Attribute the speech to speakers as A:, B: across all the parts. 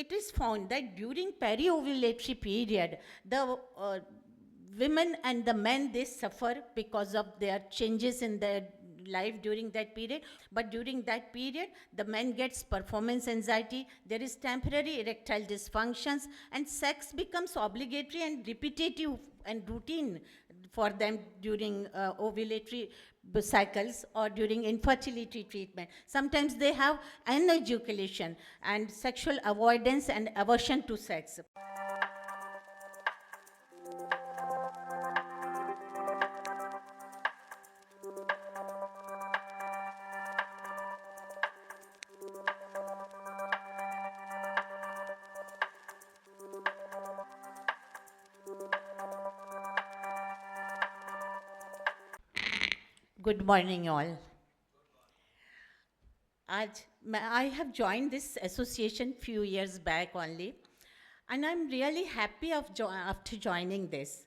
A: it is found that during peri-ovulatory period, the women and the men, they suffer because of their changes in their life during that period. But during that period, the men gets performance anxiety, there is temporary erectile dysfunctions, and sex becomes obligatory and repetitive and routine for them during ovulatory cycles or during infertility treatment. Sometimes they have anejaculation and sexual avoidance and aversion to sex. Good morning, all. I have joined this association few years back only, and I'm really happy after joining this.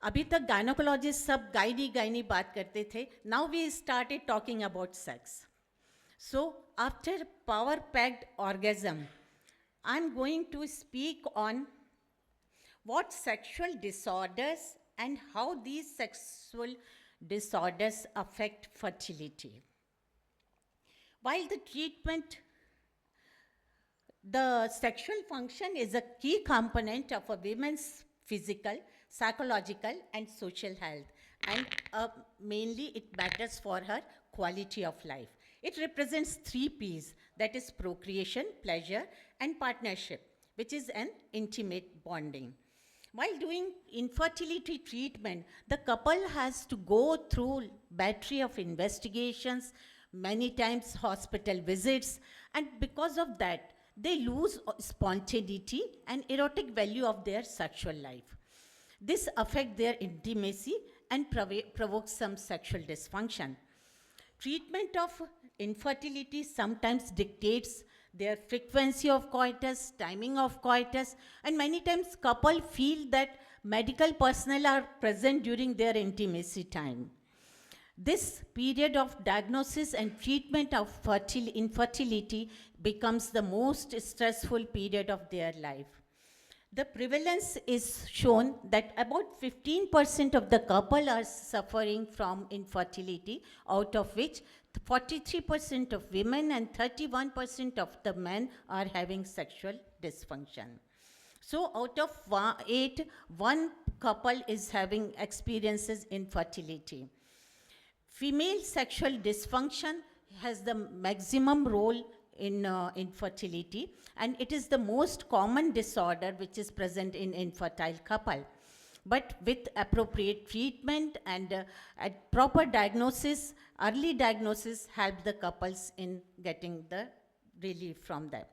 A: अभी तक gynecologists सब gynae बात करते थे. Now we started talking about sex. So after power-packed orgasm, I'm going to speak on what sexual disorders and how these sexual disorders affect fertility. While the sexual function is a key component of a woman's physical, psychological, and social health, and mainly it matters for her quality of life. It represents 3 P's, that is procreation, pleasure, and partnership, which is an intimate bonding. While doing infertility treatment, the couple has to go through battery of investigations, many times hospital visits, and because of that, they lose spontaneity and erotic value of their sexual life. This affects their intimacy and provokes some sexual dysfunction. Treatment of infertility sometimes dictates their frequency of coitus, timing of coitus, and many times couple feel that medical personnel are present during their intimacy time. This period of diagnosis and treatment of infertility becomes the most stressful period of their life. The prevalence is shown that about 15% of the couple are suffering from infertility, out of which 43% of women and 31% of the men are having sexual dysfunction. So out of 8, one couple is having experiences infertility. Female sexual dysfunction has the maximum role in infertility, and it is the most common disorder which is present in infertile couple. But with appropriate treatment and proper diagnosis, early diagnosis help the couples in getting the relief from that.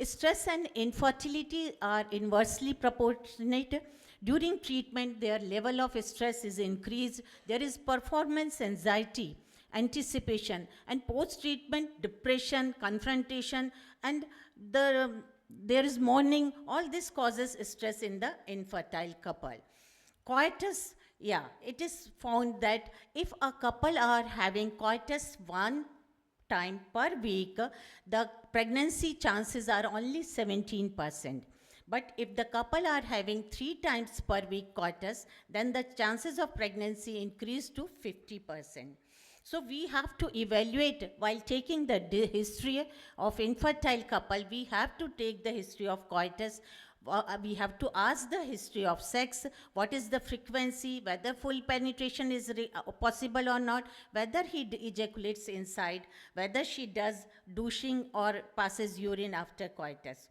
A: Stress and infertility are inversely proportionate. During treatment, their level of stress is increased. There is performance anxiety, anticipation, and post-treatment depression, confrontation, and there is mourning. All this causes stress in the infertile couple. Coitus, it is found that if a couple are having coitus one time per week, the pregnancy chances are only 17%. But if the couple are having 3 times per week coitus, then the chances of pregnancy increase to 50%. So we have to evaluate, while taking the history of infertile couple, we have to take the history of coitus. We have to ask the history of sex, what is the frequency, whether full penetration is possible or not, whether he ejaculates inside, whether she does douching or passes urine after coitus.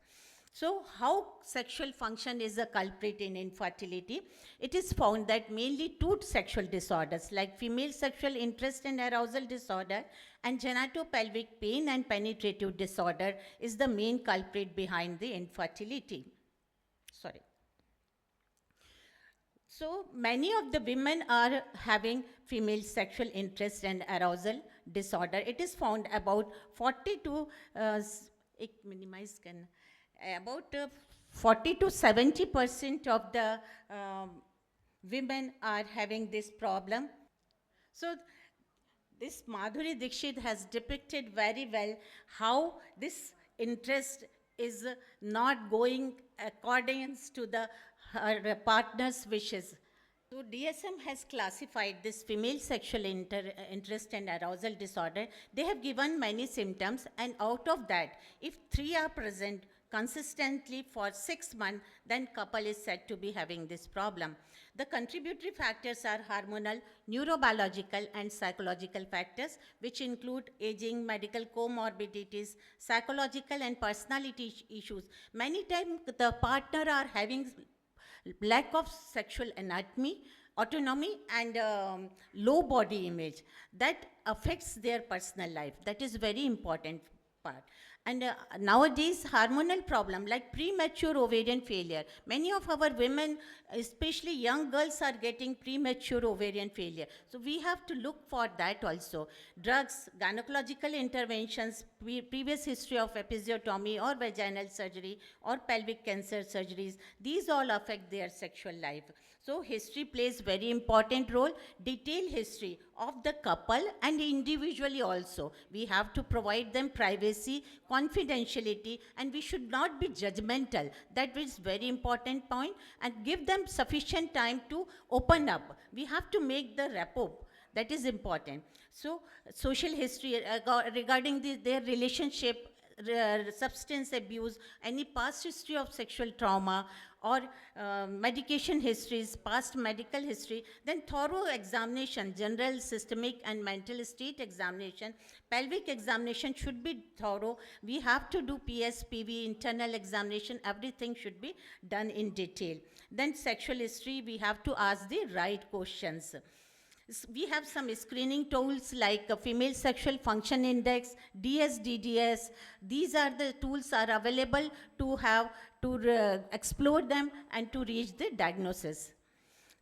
A: So how sexual function is a culprit in infertility? It is found that mainly 2 sexual disorders like female sexual interest and arousal disorder and genitopelvic pain and penetrative disorder is the main culprit behind the infertility. So many of the women are having female sexual interest and arousal disorder. It is found about 40 to 70% of the women are having this problem. So this Madhuri Dixit has depicted very well how this interest is not going according to the her partner's wishes. So DSM has classified this female sexual interest and arousal disorder. They have given many symptoms, and out of that, if three are present consistently for 6 months, then couple is said to be having this problem. The contributory factors are hormonal, neurobiological, and psychological factors, which include aging, medical comorbidities, psychological and personality issues. Many times, the partner are having lack of sexual anatomy, autonomy, and low body image that affects their personal life. That is very important part. And nowadays, hormonal problem like premature ovarian failure. Many of our women, especially young girls, are getting premature ovarian failure. So we have to look for that also. Drugs, gynecological interventions, previous history of episiotomy or vaginal surgery or pelvic cancer surgeries, these all affect their sexual life. So history plays very important role. Detailed history of the couple and individually also. We have to provide them privacy, confidentiality, and we should not be judgmental. That is very important point, and give them sufficient time to open up. We have to make the rapport. That is important. So social history regarding their relationship, substance abuse, any past history of sexual trauma, or medication histories, past medical history, then thorough examination, general, systemic, and mental state examination. Pelvic examination should be thorough. We have to do PSPV, internal examination, everything should be done in detail. Then sexual history, we have to ask the right questions. We have some screening tools like a female sexual function index, DSDDS. These are the tools are available to have to explore them and to reach the diagnosis.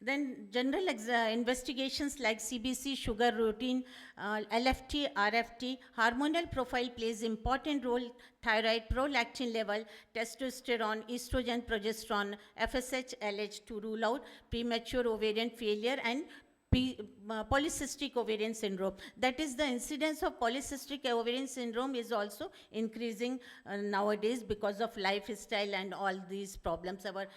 A: Then general investigations like CBC, sugar routine, LFT, RFT, hormonal profile plays important role, thyroid, prolactin level, testosterone, estrogen, progesterone, FSH, LH to rule out premature ovarian failure and polycystic ovarian syndrome. That is, the incidence of polycystic ovarian syndrome is also increasing nowadays because of lifestyle and all these problems, our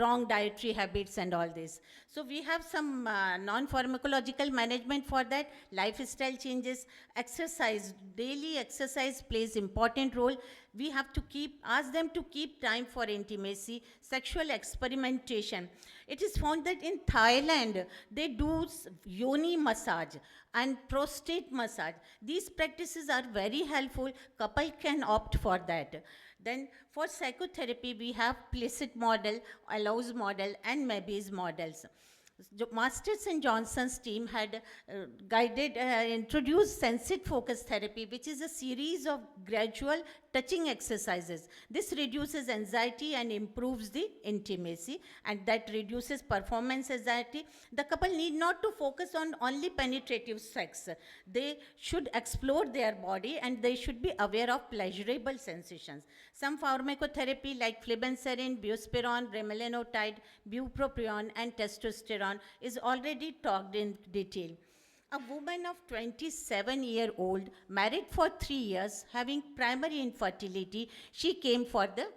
A: wrong dietary habits and all this. So we have some non-pharmacological management for that. Lifestyle changes, exercise, daily exercise plays important role. We have to ask them to keep time for intimacy, sexual experimentation. It is found that in Thailand, they do yoni massage and prostate massage. These practices are very helpful. Couple can opt for that. Then for psychotherapy, we have Placid model, Allows model, and Mabie's models. Masters and Johnson's team had introduced sensate focus therapy, which is a series of gradual touching exercises. This reduces anxiety and improves the intimacy, and that reduces performance anxiety. The couple need not to focus on only penetrative sex. They should explore their body and they should be aware of pleasurable sensations. Some pharmacotherapy like flibanserin, buspirone, bremelanotide, bupropion, and testosterone is already talked in detail. A woman of 27-year-old, married for 3 years, having primary infertility, she came for the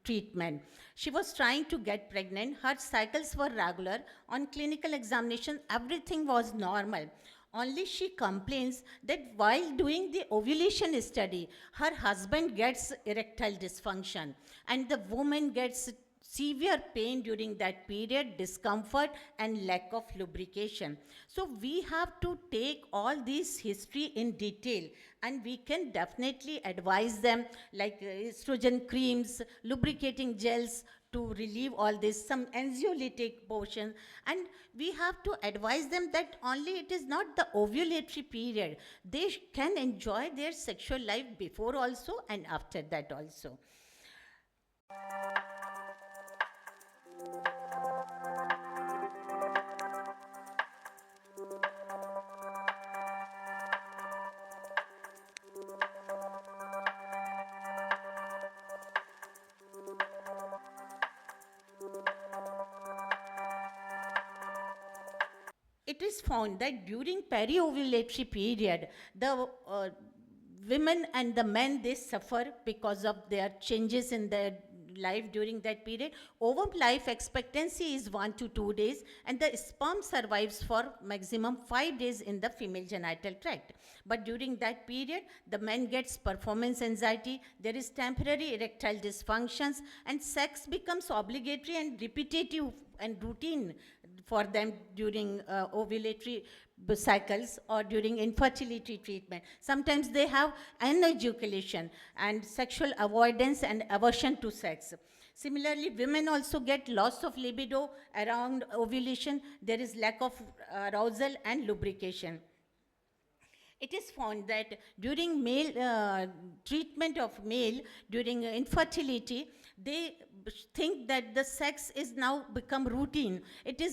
A: treatment. She was trying to get pregnant. Her cycles were regular. On clinical examination, everything was normal. Only she complains that while doing the ovulation study, her husband gets erectile dysfunction and the woman gets severe pain during that period, discomfort, and lack of lubrication. So we have to take all this history in detail, and we can definitely advise them like estrogen creams, lubricating gels to relieve all this, some anxiolytic portion, and we have to advise them that only it is not the ovulatory period. They can enjoy their sexual life before also and after that also. It is found that during peri-ovulatory period, the women and the men, they suffer because of their changes in their life during that period. Ovum life expectancy is 1 to 2 days, and the sperm survives for maximum 5 days in the female genital tract. But during that period, the man gets performance anxiety, there is temporary erectile dysfunctions, and sex becomes obligatory and repetitive and routine for them during ovulatory cycles or during infertility treatment. Sometimes they have anejaculation and sexual avoidance and aversion to sex. Similarly, women also get loss of libido around ovulation. There is lack of arousal and lubrication. It is found that during male treatment of male during infertility, they think that the sex is now become routine.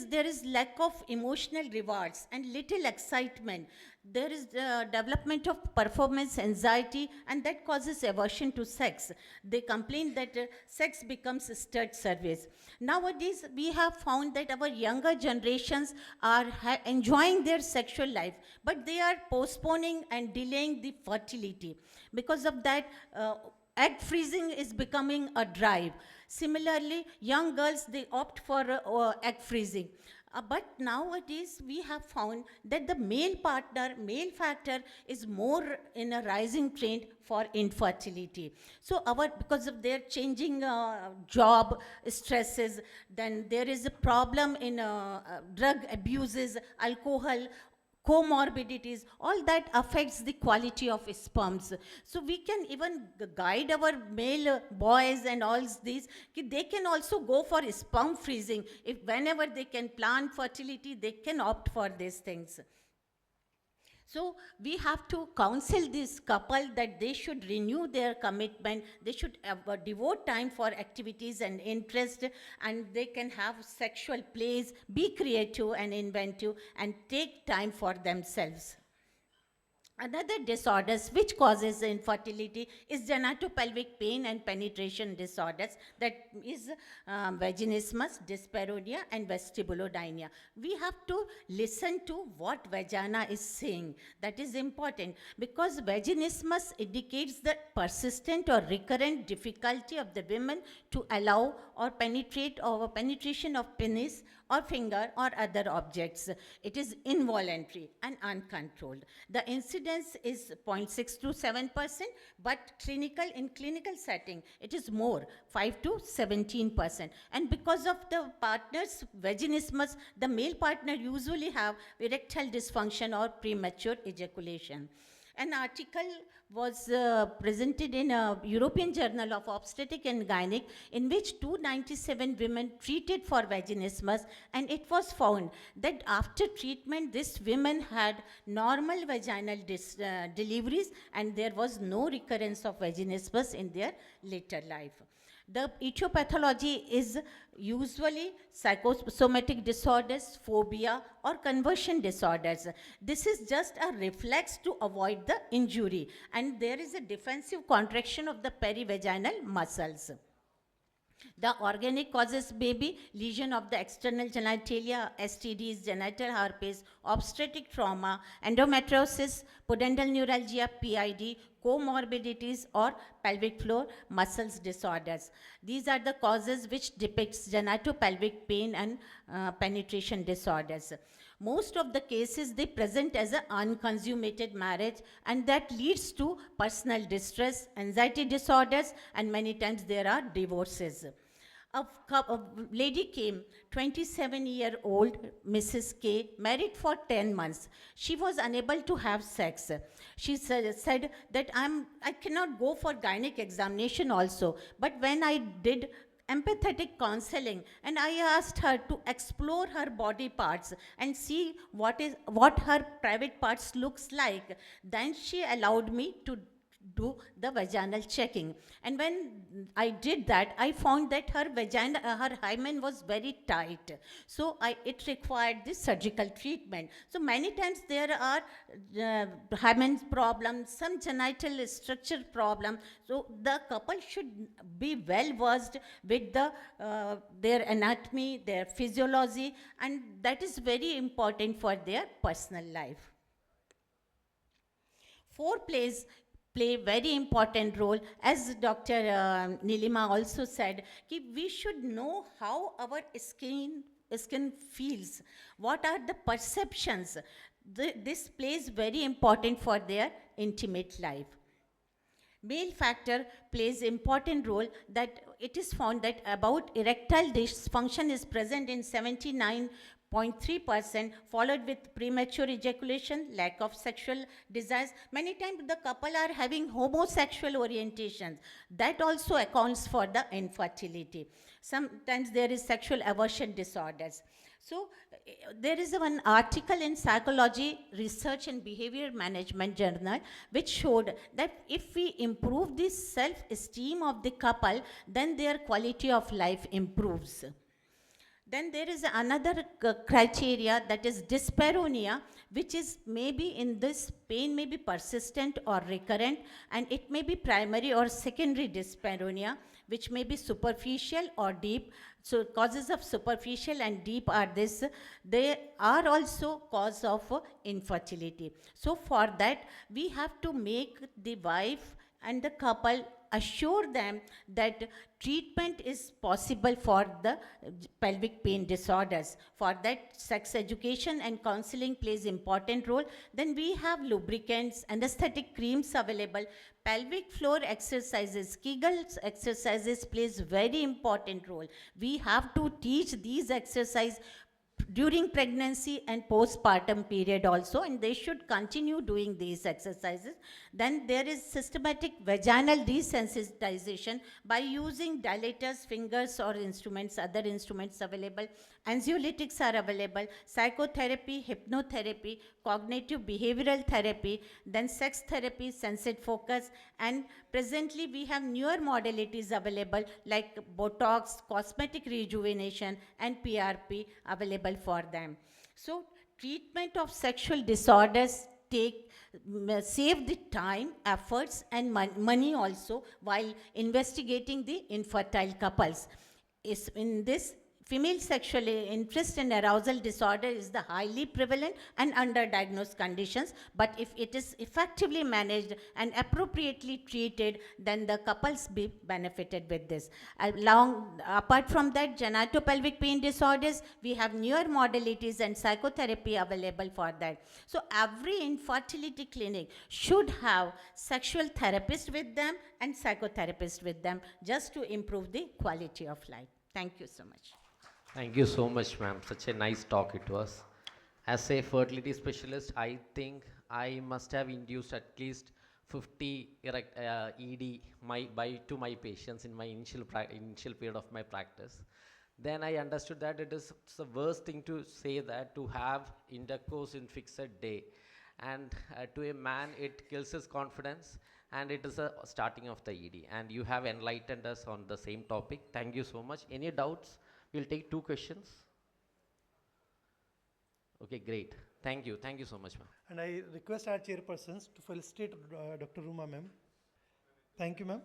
A: There is lack of emotional rewards and little excitement. There is development of performance anxiety, and that causes aversion to sex. They complain that sex becomes a stud service. Nowadays, we have found that our younger generations are enjoying their sexual life, but they are postponing and delaying the fertility. Because of that, egg freezing is becoming a drive. Similarly, young girls, they opt for egg freezing. But nowadays, we have found that the male factor is more in a rising trend for infertility. So, because of their changing job stresses, then there is a problem in drug abuses, alcohol, comorbidities, all that affects the quality of sperms. So we can even guide our male boys and all these, they can also go for sperm freezing. If whenever they can plan fertility, they can opt for these things. So we have to counsel this couple that they should renew their commitment, they should devote time for activities and interest, and they can have sexual plays, be creative and inventive, and take time for themselves. Another disorders which causes infertility is genitopelvic pain and penetration disorders, that is vaginismus, dyspareunia, and vestibulodynia. We have to listen to what vagina is saying. That is important because vaginismus indicates the persistent or recurrent difficulty of the women to allow or penetrate or penetration of penis or finger or other objects. It is involuntary and uncontrolled. The incidence is 0.6 to 7%, but in clinical setting, it is more, 5 to 17%. And because of the partner's vaginismus, the male partner usually have erectile dysfunction or premature ejaculation. An article was presented in a European Journal of Obstetrics and Gynec, in which 297 women treated for vaginismus, and it was found that after treatment, these women had normal vaginal deliveries, and there was no recurrence of vaginismus in their later life. The etiology is usually psychosomatic disorders, phobia, or conversion disorders. This is just a reflex to avoid the injury, and there is a defensive contraction of the perivaginal muscles. The organic causes may be lesion of the external genitalia, STDs, genital herpes, obstetric trauma, endometriosis, pudendal neuralgia, PID, comorbidities, or pelvic floor muscles disorders. These are the causes which depicts genitopelvic pain and penetration disorders. Most of the cases, they present as an unconsummated marriage, and that leads to personal distress, anxiety disorders, and many times there are divorces. A lady came, 27-year-old Mrs. K, married for 10 months. She was unable to have sex. She said that I cannot go for gynec examination also. But when I did empathetic counseling, and I asked her to explore her body parts and see what her private parts looks like, then she allowed me to do the vaginal checking. And when I did that, I found that her hymen was very tight. So it required this surgical treatment. So many times there are hymen problems, some genital structure problem. So the couple should be well versed with their anatomy, their physiology, and that is very important for their personal life. Foreplays play very important role. As Dr. Nilima also said, we should know how our skin feels, what are the perceptions. This plays very important for their intimate life. Male factor plays important role, that it is found that about erectile dysfunction is present in 79.3%, followed with premature ejaculation, lack of sexual desires. Many times the couple are having homosexual orientations. That also accounts for the infertility. Sometimes there is sexual aversion disorders. So there is one article in Psychology, Research and Behavior Management Journal which showed that if we improve the self-esteem of the couple, then their quality of life improves. Then there is another criteria, that is dyspareunia, which is maybe in this pain may be persistent or recurrent, and it may be primary or secondary dyspareunia, which may be superficial or deep. So causes of superficial and deep are this. They are also cause of infertility. So for that, we have to make the wife and the couple assure them that treatment is possible for the pelvic pain disorders. For that, sex education and counseling plays important role. Then we have lubricants, anesthetic creams available, pelvic floor exercises, Kegel exercises plays very important role. We have to teach these exercises during pregnancy and postpartum period also, and they should continue doing these exercises. Then there is systematic vaginal desensitization by using dilators, fingers or instruments, other instruments available. Anxiolytics are available, psychotherapy, hypnotherapy, cognitive behavioral therapy, then sex therapy, sensate focus, and presently we have newer modalities available like Botox, cosmetic rejuvenation, and PRP available for them. So treatment of sexual disorders save the time, efforts, and money also while investigating the infertile couples. Is in this, female sexual interest and arousal disorder is the highly prevalent and underdiagnosed conditions, but if it is effectively managed and appropriately treated, then the couples be benefited with this. Apart from that, genitopelvic pain disorders, we have newer modalities and psychotherapy available for that. So every infertility clinic should have sexual therapist with them and psychotherapist with them, just to improve the quality of life. Thank you so much.
B: Thank you so much, ma'am. Such a nice talk it was. As a fertility specialist, I think I must have induced at least 50 ED to my patients in my initial period of my practice. Then I understood that it's the worst thing to say that to have intercourse in fixed day, and to a man it kills his confidence, and it is a starting of the ED. And you have enlightened us on the same topic. Thank you so much. Any doubts? We'll take 2 questions. Okay, great. Thank you. Thank you so much, ma'am.
C: And I request our chairpersons to felicitate Dr. Ruma ma'am. Thank you, ma'am.